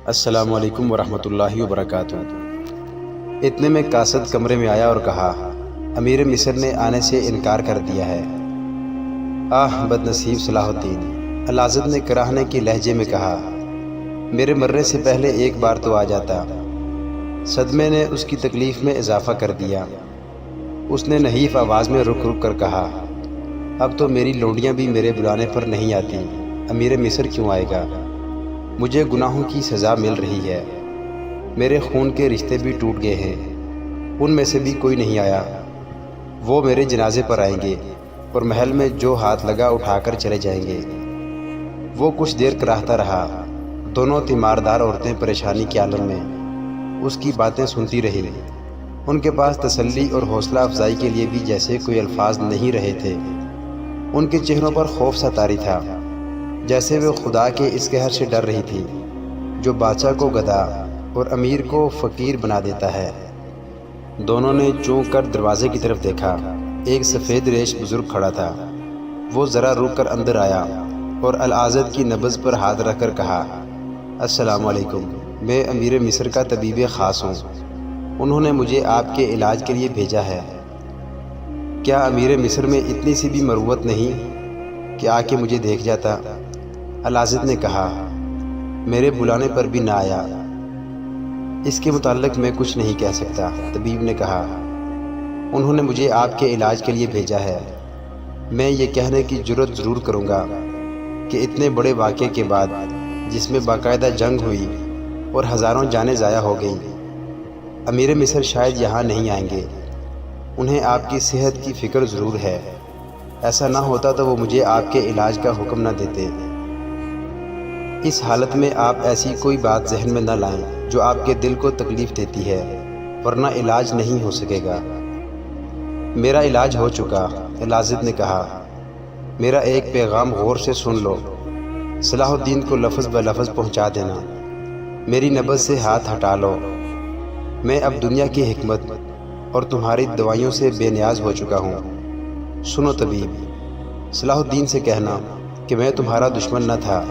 السلام علیکم ورحمۃ اللہ وبرکاتہ۔ اتنے میں قاصد کمرے میں آیا اور کہا، امیر مصر نے آنے سے انکار کر دیا ہے۔ آہ بد نصیب صلاح الدین، العزت نے کراہنے کی لہجے میں کہا، میرے مرنے سے پہلے ایک بار تو آ جاتا۔ صدمے نے اس کی تکلیف میں اضافہ کر دیا۔ اس نے نحیف آواز میں رک رک کر کہا، اب تو میری لونڈیاں بھی میرے بلانے پر نہیں آتی، امیر مصر کیوں آئے گا؟ مجھے گناہوں کی سزا مل رہی ہے، میرے خون کے رشتے بھی ٹوٹ گئے ہیں، ان میں سے بھی کوئی نہیں آیا۔ وہ میرے جنازے پر آئیں گے اور محل میں جو ہاتھ لگا اٹھا کر چلے جائیں گے۔ وہ کچھ دیر کراہتا رہا۔ دونوں تیماردار عورتیں پریشانی کے عالم میں اس کی باتیں سنتی رہی۔ ان کے پاس تسلی اور حوصلہ افزائی کے لیے بھی جیسے کوئی الفاظ نہیں رہے تھے۔ ان کے چہروں پر خوف سا طاری تھا، جیسے وہ خدا کے اس قہر سے ڈر رہی تھی جو بادشاہ کو گدھا اور امیر کو فقیر بنا دیتا ہے۔ دونوں نے چونک کر دروازے کی طرف دیکھا۔ ایک سفید ریش بزرگ کھڑا تھا۔ وہ ذرا رک کر اندر آیا اور العزت کی نبض پر ہاتھ رکھ کر کہا، السلام علیکم، میں امیر مصر کا طبیب خاص ہوں، انہوں نے مجھے آپ کے علاج کے لیے بھیجا ہے۔ کیا امیر مصر میں اتنی سی بھی مروت نہیں کہ آ کے مجھے دیکھ جاتا؟ العزت نے کہا، میرے بلانے پر بھی نہ آیا۔ اس کے متعلق میں کچھ نہیں کہہ سکتا، طبیب نے کہا، انہوں نے مجھے آپ کے علاج کے لیے بھیجا ہے۔ میں یہ کہنے کی جرت ضرور کروں گا کہ اتنے بڑے واقعے کے بعد، جس میں باقاعدہ جنگ ہوئی اور ہزاروں جانیں ضائع ہو گئیں، امیر مصر شاید یہاں نہیں آئیں گے۔ انہیں آپ کی صحت کی فکر ضرور ہے، ایسا نہ ہوتا تو وہ مجھے آپ کے علاج کا حکم نہ دیتے۔ اس حالت میں آپ ایسی کوئی بات ذہن میں نہ لائیں جو آپ کے دل کو تکلیف دیتی ہے، ورنہ علاج نہیں ہو سکے گا۔ میرا علاج ہو چکا، العزت نے کہا۔ میرا ایک پیغام غور سے سن لو، صلاح الدین کو لفظ بہ لفظ پہنچا دینا۔ میری نبض سے ہاتھ ہٹا لو۔ میں اب دنیا کی حکمت اور تمہاری دوائیوں سے بے نیاز ہو چکا ہوں۔ سنو طبیب، صلاح الدین سے کہنا کہ میں تمہارا دشمن نہ تھا،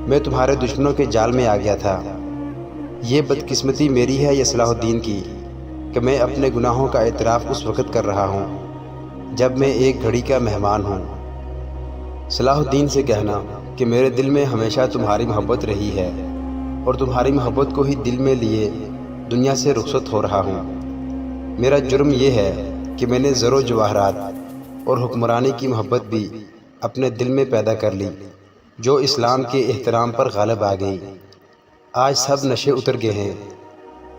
میں تمہارے دشمنوں کے جال میں آ گیا تھا۔ یہ بدقسمتی میری ہے یا صلاح الدین کی کہ میں اپنے گناہوں کا اعتراف اس وقت کر رہا ہوں جب میں ایک گھڑی کا مہمان ہوں۔ صلاح الدین سے کہنا کہ میرے دل میں ہمیشہ تمہاری محبت رہی ہے اور تمہاری محبت کو ہی دل میں لیے دنیا سے رخصت ہو رہا ہوں۔ میرا جرم یہ ہے کہ میں نے زر و جواہرات اور حکمرانی کی محبت بھی اپنے دل میں پیدا کر لی، جو اسلام کے احترام پر غالب آ گئی۔ آج سب نشے اتر گئے ہیں۔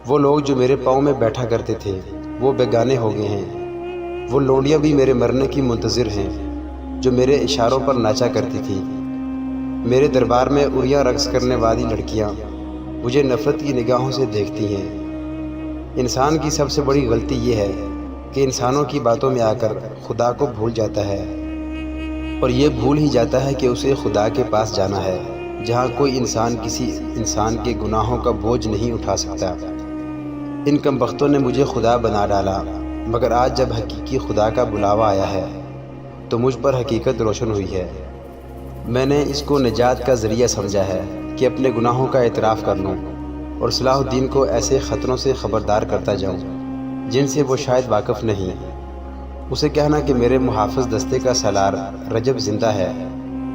وہ لوگ جو میرے پاؤں میں بیٹھا کرتے تھے وہ بیگانے ہو گئے ہیں۔ وہ لونڈیاں بھی میرے مرنے کی منتظر ہیں جو میرے اشاروں پر ناچا کرتی تھی۔ میرے دربار میں عریاں رقص کرنے والی لڑکیاں مجھے نفرت کی نگاہوں سے دیکھتی ہیں۔ انسان کی سب سے بڑی غلطی یہ ہے کہ انسانوں کی باتوں میں آ کر خدا کو بھول جاتا ہے، اور یہ بھول ہی جاتا ہے کہ اسے خدا کے پاس جانا ہے، جہاں کوئی انسان کسی انسان کے گناہوں کا بوجھ نہیں اٹھا سکتا۔ ان کمبختوں نے مجھے خدا بنا ڈالا، مگر آج جب حقیقی خدا کا بلاوا آیا ہے تو مجھ پر حقیقت روشن ہوئی ہے۔ میں نے اس کو نجات کا ذریعہ سمجھا ہے کہ اپنے گناہوں کا اعتراف کر لوں اور صلاح الدین کو ایسے خطروں سے خبردار کرتا جاؤں جن سے وہ شاید واقف نہیں۔ اسے کہنا کہ میرے محافظ دستے کا سالار رجب زندہ ہے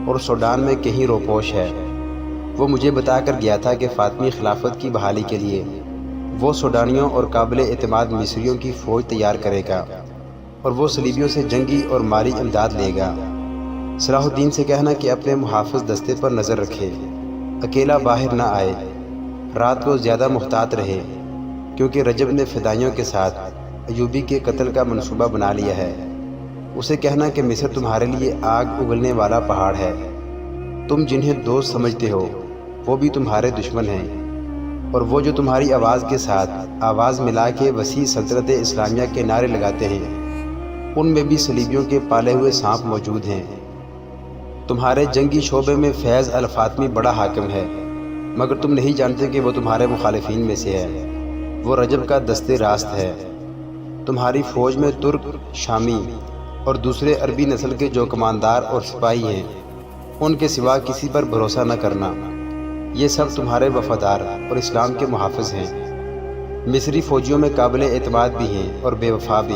اور سوڈان میں کہیں روپوش ہے۔ وہ مجھے بتا کر گیا تھا کہ فاطمی خلافت کی بحالی کے لیے وہ سوڈانیوں اور قابل اعتماد مصریوں کی فوج تیار کرے گا اور وہ صلیبیوں سے جنگی اور مالی امداد لے گا۔ صلاح الدین سے کہنا کہ اپنے محافظ دستے پر نظر رکھے، اکیلا باہر نہ آئے، رات کو زیادہ محتاط رہے، کیونکہ رجب نے فدائیوں کے ساتھ ایوبی کے قتل کا منصوبہ بنا لیا ہے۔ اسے کہنا کہ مصر تمہارے لیے آگ اگلنے والا پہاڑ ہے، تم جنہیں دوست سمجھتے ہو وہ بھی تمہارے دشمن ہیں، اور وہ جو تمہاری آواز کے ساتھ آواز ملا کے وسیع سلطنت اسلامیہ کے نعرے لگاتے ہیں، ان میں بھی صلیبیوں کے پالے ہوئے سانپ موجود ہیں۔ تمہارے جنگی شعبے میں فیض الفاطمی بڑا حاکم ہے، مگر تم نہیں جانتے کہ وہ تمہارے مخالفین میں سے ہے۔ وہ رجب کا دستے راست ہے۔ تمہاری فوج میں ترک، شامی اور دوسرے عربی نسل کے جو کماندار اور سپاہی ہیں، ان کے سوا کسی پر بھروسہ نہ کرنا۔ یہ سب تمہارے وفادار اور اسلام کے محافظ ہیں۔ مصری فوجیوں میں قابل اعتماد بھی ہیں اور بے وفا بھی۔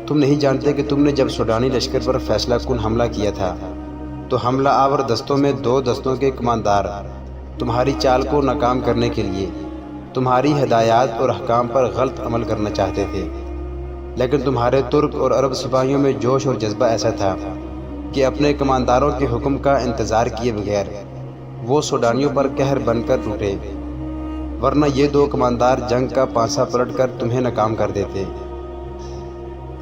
تم نہیں جانتے کہ تم نے جب سوڈانی لشکر پر فیصلہ کن حملہ کیا تھا تو حملہ آور دستوں میں 2 دستوں کے کماندار تمہاری چال کو ناکام کرنے کے لیے تمہاری ہدایات اور احکام پر غلط عمل کرنا چاہتے تھے، لیکن تمہارے ترک اور عرب سپاہیوں میں جوش اور جذبہ ایسا تھا کہ اپنے کمانداروں کے حکم کا انتظار کیے بغیر وہ سوڈانیوں پر قہر بن کر ٹوٹے، ورنہ یہ 2 کماندار جنگ کا پانسا پلٹ کر تمہیں ناکام کر دیتے۔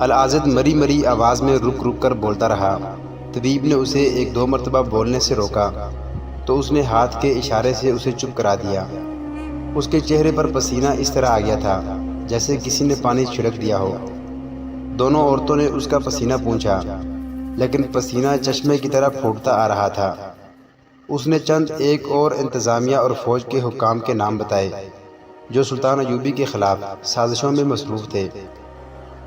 العاضد مری مری آواز میں رک رک کر بولتا رہا۔ طبیب نے اسے 1-2 مرتبہ بولنے سے روکا تو اس نے ہاتھ کے اشارے سے اسے چپ کرا دیا۔ اس کے چہرے پر پسینہ اس طرح آ گیا تھا جیسے کسی نے پانی چھڑک دیا ہو۔ دونوں عورتوں نے اس کا پسینہ پونچھا، لیکن پسینہ چشمے کی طرح پھوٹتا آ رہا تھا۔ اس نے چند ایک اور انتظامیہ اور فوج کے حکام کے نام بتائے جو سلطان ایوبی کے خلاف سازشوں میں مصروف تھے۔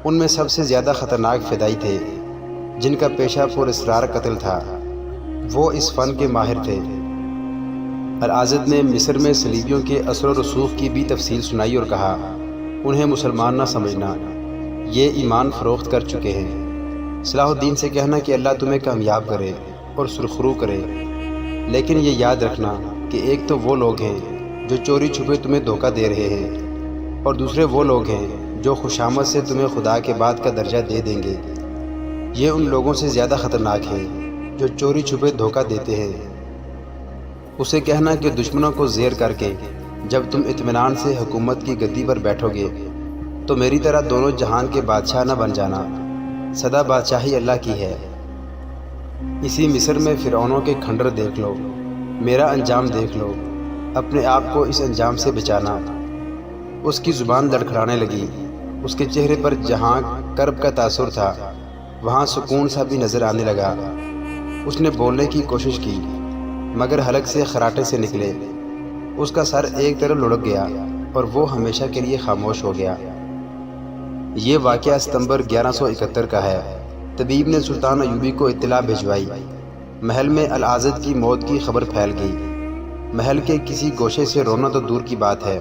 ان میں سب سے زیادہ خطرناک فدائی تھے جن کا پیشہ پر اسرار قتل تھا۔ وہ اس فن کے ماہر تھے۔ العاضد نے مصر میں صلیبیوں کے اثر و رسوخ کی بھی تفصیل سنائی اور کہا، انہیں مسلمان نہ سمجھنا، یہ ایمان فروخت کر چکے ہیں۔ صلاح الدین سے کہنا کہ اللہ تمہیں کامیاب کرے اور سرخرو کرے، لیکن یہ یاد رکھنا کہ ایک تو وہ لوگ ہیں جو چوری چھپے تمہیں دھوکہ دے رہے ہیں، اور دوسرے وہ لوگ ہیں جو خوشامد سے تمہیں خدا کے بعد کا درجہ دے دیں گے۔ یہ ان لوگوں سے زیادہ خطرناک ہیں جو چوری چھپے دھوکہ دیتے ہیں۔ اسے کہنا کہ دشمنوں کو زیر کر کے جب تم اطمینان سے حکومت کی گدی پر بیٹھو گے تو میری طرح دونوں جہان کے بادشاہ نہ بن جانا، سدا بادشاہی اللہ کی ہے۔ اسی مصر میں فرعونوں کے کھنڈر دیکھ لو، میرا انجام دیکھ لو، اپنے آپ کو اس انجام سے بچانا۔ اس کی زبان لڑکھڑانے لگی، اس کے چہرے پر جہاں کرب کا تاثر تھا وہاں سکون سا بھی نظر آنے لگا۔ اس نے بولنے کی کوشش کی مگر حلق سے خراٹے سے نکلے۔ اس کا سر ایک طرف لڑک گیا اور وہ ہمیشہ کے لیے خاموش ہو گیا۔ یہ واقعہ ستمبر 1171 کا ہے۔ طبیب نے سلطان ایوبی کو اطلاع بھجوائی۔ محل میں العاضد کی موت کی خبر پھیل گئی۔ محل کے کسی گوشے سے رونا تو دور کی بات ہے،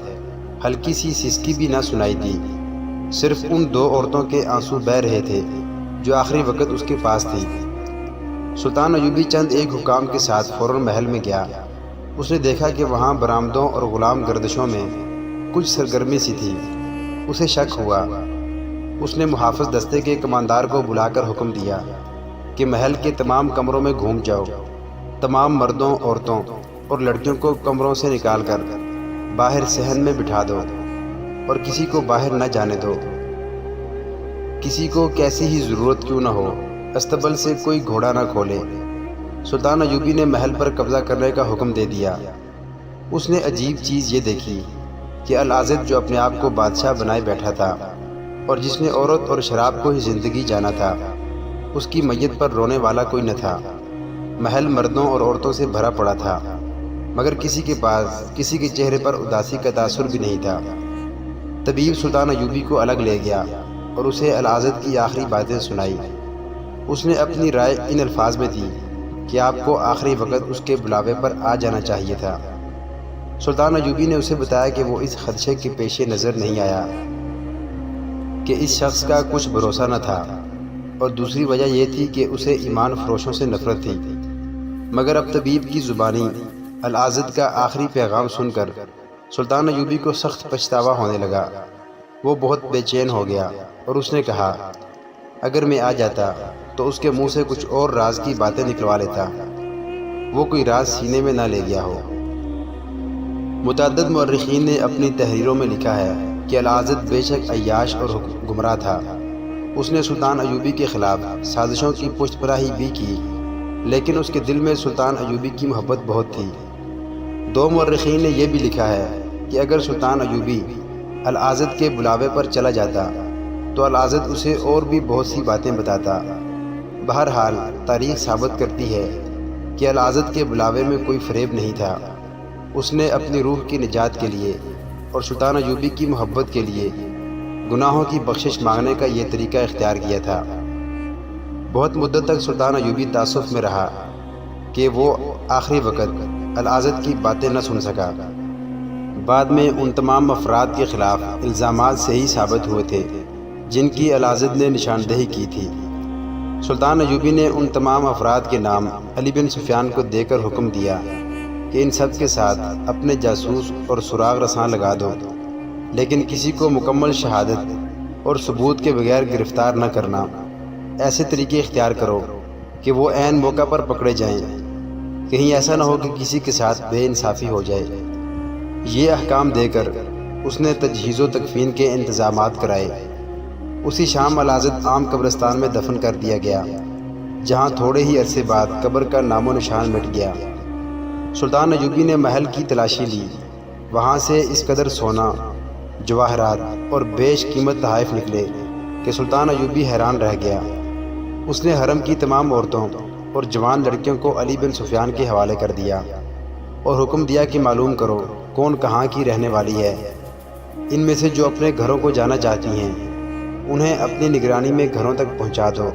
ہلکی سی سسکی بھی نہ سنائی دی۔ صرف ان 2 عورتوں کے آنسو بہہ رہے تھے جو آخری وقت اس کے پاس تھی۔ سلطان ایوبی چند ایک حکام کے ساتھ فوراً محل میں گیا۔ اس نے دیکھا کہ وہاں برآمدوں اور غلام گردشوں میں کچھ سرگرمی سی تھی۔ اسے شک ہوا۔ اس نے محافظ دستے کے کماندار کو بلا کر حکم دیا کہ محل کے تمام کمروں میں گھوم جاؤ، تمام مردوں، عورتوں اور لڑکیوں کو کمروں سے نکال کر باہر صحن میں بٹھا دو اور کسی کو باہر نہ جانے دو۔ کسی کو کیسی ہی ضرورت کیوں نہ ہو استبل سے کوئی گھوڑا نہ کھولے۔ سلطان ایوبی نے محل پر قبضہ کرنے کا حکم دے دیا۔ اس نے عجیب چیز یہ دیکھی کہ العاضد جو اپنے آپ کو بادشاہ بنائے بیٹھا تھا اور جس نے عورت اور شراب کو ہی زندگی جانا تھا، اس کی میت پر رونے والا کوئی نہ تھا۔ محل مردوں اور عورتوں سے بھرا پڑا تھا، مگر کسی کے پاس کسی کے چہرے پر اداسی کا تاثر بھی نہیں تھا۔ طبیب سلطان ایوبی کو الگ لے گیا اور اسے العاضد کی آخری باتیں سنائی۔ اس نے اپنی رائے ان الفاظ میں دی کہ آپ کو آخری وقت اس کے بلاوے پر آ جانا چاہیے تھا۔ سلطان ایوبی نے اسے بتایا کہ وہ اس خدشے کے پیش نظر نہیں آیا کہ اس شخص کا کچھ بھروسہ نہ تھا، اور دوسری وجہ یہ تھی کہ اسے ایمان فروشوں سے نفرت تھی۔ مگر اب طبیب کی زبانی العاضد کا آخری پیغام سن کر سلطان ایوبی کو سخت پچھتاوا ہونے لگا۔ وہ بہت بے چین ہو گیا اور اس نے کہا، اگر میں آ جاتا تو اس کے منہ سے کچھ اور راز کی باتیں نکلوا لیتا، وہ کوئی راز سینے میں نہ لے گیا ہو۔ متعدد مورخین نے اپنی تحریروں میں لکھا ہے کہ العاضد بے شک عیاش اور گمراہ تھا۔ اس نے سلطان ایوبی کے خلاف سازشوں کی پشت پناہی بھی کی، لیکن اس کے دل میں سلطان ایوبی کی محبت بہت تھی۔ 2 مورخین نے یہ بھی لکھا ہے کہ اگر سلطان ایوبی العاضد کے بلاوے پر چلا جاتا تو العاضد اسے اور بھی بہت سی باتیں بتاتا۔ بہرحال تاریخ ثابت کرتی ہے کہ العاضد کے بلاوے میں کوئی فریب نہیں تھا۔ اس نے اپنی روح کی نجات کے لیے اور سلطان ایوبی کی محبت کے لیے گناہوں کی بخشش مانگنے کا یہ طریقہ اختیار کیا تھا۔ بہت مدت تک سلطان ایوبی تعصف میں رہا کہ وہ آخری وقت العزد کی باتیں نہ سن سکا۔ بعد میں ان تمام افراد کے خلاف الزامات صحیح ثابت ہوئے تھے جن کی العزد نے نشاندہی کی تھی۔ سلطان ایوبی نے ان تمام افراد کے نام علی بن سفیان کو دے کر حکم دیا کہ ان سب کے ساتھ اپنے جاسوس اور سراغ رساں لگا دو، لیکن کسی کو مکمل شہادت اور ثبوت کے بغیر گرفتار نہ کرنا۔ ایسے طریقے اختیار کرو کہ وہ عین موقع پر پکڑے جائیں، کہیں ایسا نہ ہو کہ کسی کے ساتھ بے انصافی ہو جائے۔ یہ احکام دے کر اس نے تجہیز و تکفین کے انتظامات کرائے۔ اسی شام العزد عام قبرستان میں دفن کر دیا گیا، جہاں تھوڑے ہی عرصے بعد قبر کا نام و نشان مٹ گیا۔ سلطان ایوبی نے محل کی تلاشی لی، وہاں سے اس قدر سونا، جواہرات اور بیش قیمت تحائف نکلے کہ سلطان ایوبی حیران رہ گیا۔ اس نے حرم کی تمام عورتوں اور جوان لڑکیوں کو علی بن سفیان کے حوالے کر دیا اور حکم دیا کہ معلوم کرو کون کہاں کی رہنے والی ہے۔ ان میں سے جو اپنے گھروں کو جانا چاہتی ہیں انہیں اپنی نگرانی میں گھروں تک پہنچا دو،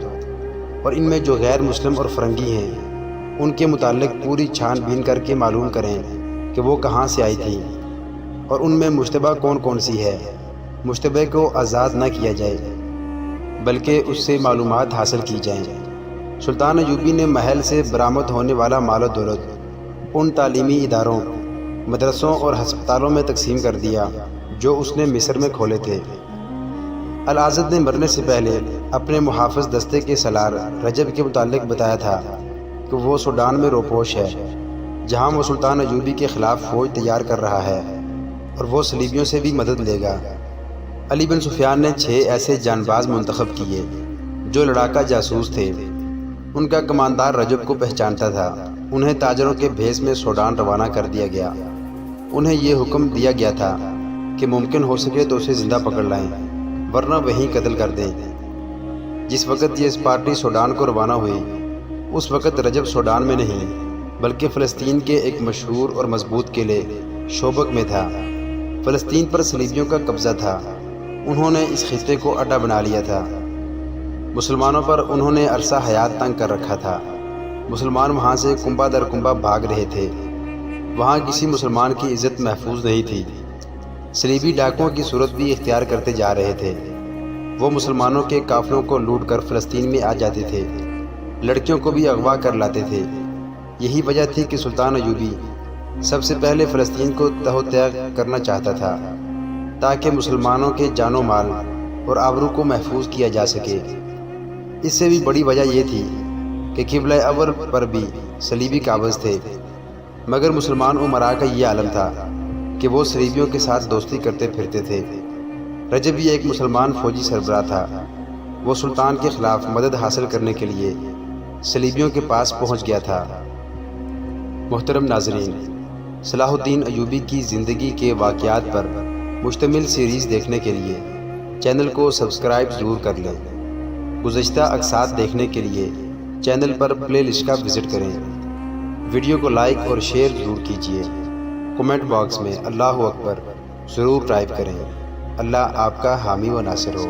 اور ان میں جو غیر مسلم اور فرنگی ہیں ان کے متعلق پوری چھان بین کر کے معلوم کریں کہ وہ کہاں سے آئی تھی، اور ان میں مشتبہ کون کون سی ہے۔ مشتبہ کو آزاد نہ کیا جائے بلکہ اس سے معلومات حاصل کی جائیں۔ سلطان ایوبی نے محل سے برآمد ہونے والا مال و دولت ان تعلیمی اداروں، مدرسوں اور ہسپتالوں میں تقسیم کر دیا جو اس نے مصر میں کھولے تھے۔ العزد نے مرنے سے پہلے اپنے محافظ دستے کے سالار رجب کے متعلق بتایا تھا کہ وہ سوڈان میں روپوش ہے، جہاں وہ سلطان ایوبی کے خلاف فوج تیار کر رہا ہے اور وہ صلیبیوں سے بھی مدد لے گا۔ علی بن سفیان نے 6 ایسے جانباز منتخب کیے جو لڑاکا جاسوس تھے۔ ان کا کماندار رجب کو پہچانتا تھا۔ انہیں تاجروں کے بھیس میں سوڈان روانہ کر دیا گیا۔ انہیں یہ حکم دیا گیا تھا کہ ممکن ہو سکے تو اسے زندہ پکڑ لائیں ورنہ وہیں قتل کر دیں۔ جس وقت یہ پارٹی سوڈان کو روانہ ہوئی اس وقت رجب سوڈان میں نہیں بلکہ فلسطین کے ایک مشہور اور مضبوط قلعے شوبک میں تھا۔ فلسطین پر صلیبیوں کا قبضہ تھا، انہوں نے اس خطے کو اڈا بنا لیا تھا۔ مسلمانوں پر انہوں نے عرصہ حیات تنگ کر رکھا تھا۔ مسلمان وہاں سے کنبہ در کنبہ بھاگ رہے تھے، وہاں کسی مسلمان کی عزت محفوظ نہیں تھی۔ صلیبی ڈاکوؤں کی صورت بھی اختیار کرتے جا رہے تھے۔ وہ مسلمانوں کے قافلوں کو لوٹ کر فلسطین میں آ جاتے تھے، لڑکیوں کو بھی اغوا کر لاتے تھے۔ یہی وجہ تھی کہ سلطان ایوبی سب سے پہلے فلسطین کو تہ و تیغ کرنا چاہتا تھا تاکہ مسلمانوں کے جان و مال اور آبرو کو محفوظ کیا جا سکے۔ اس سے بھی بڑی وجہ یہ تھی کہ قبلہ اول پر بھی صلیبی قابض تھے، مگر مسلمان امراء کا یہ عالم تھا کہ وہ صلیبیوں کے ساتھ دوستی کرتے پھرتے تھے۔ رجب بھی ایک مسلمان فوجی سربراہ تھا، وہ سلطان کے خلاف مدد حاصل کرنے کے لیے صلیبیوں کے پاس پہنچ گیا تھا۔ محترم ناظرین، صلاح الدین ایوبی کی زندگی کے واقعات پر مشتمل سیریز دیکھنے کے لیے چینل کو سبسکرائب ضرور کر لیں۔ گزشتہ اقساط دیکھنے کے لیے چینل پر پلے لسٹ کا وزٹ کریں۔ ویڈیو کو لائک اور شیئر ضرور کیجیے۔ کمنٹ باکس میں اللہ اکبر ضرور ٹائپ کریں۔ اللہ آپ کا حامی و ناصر ہو۔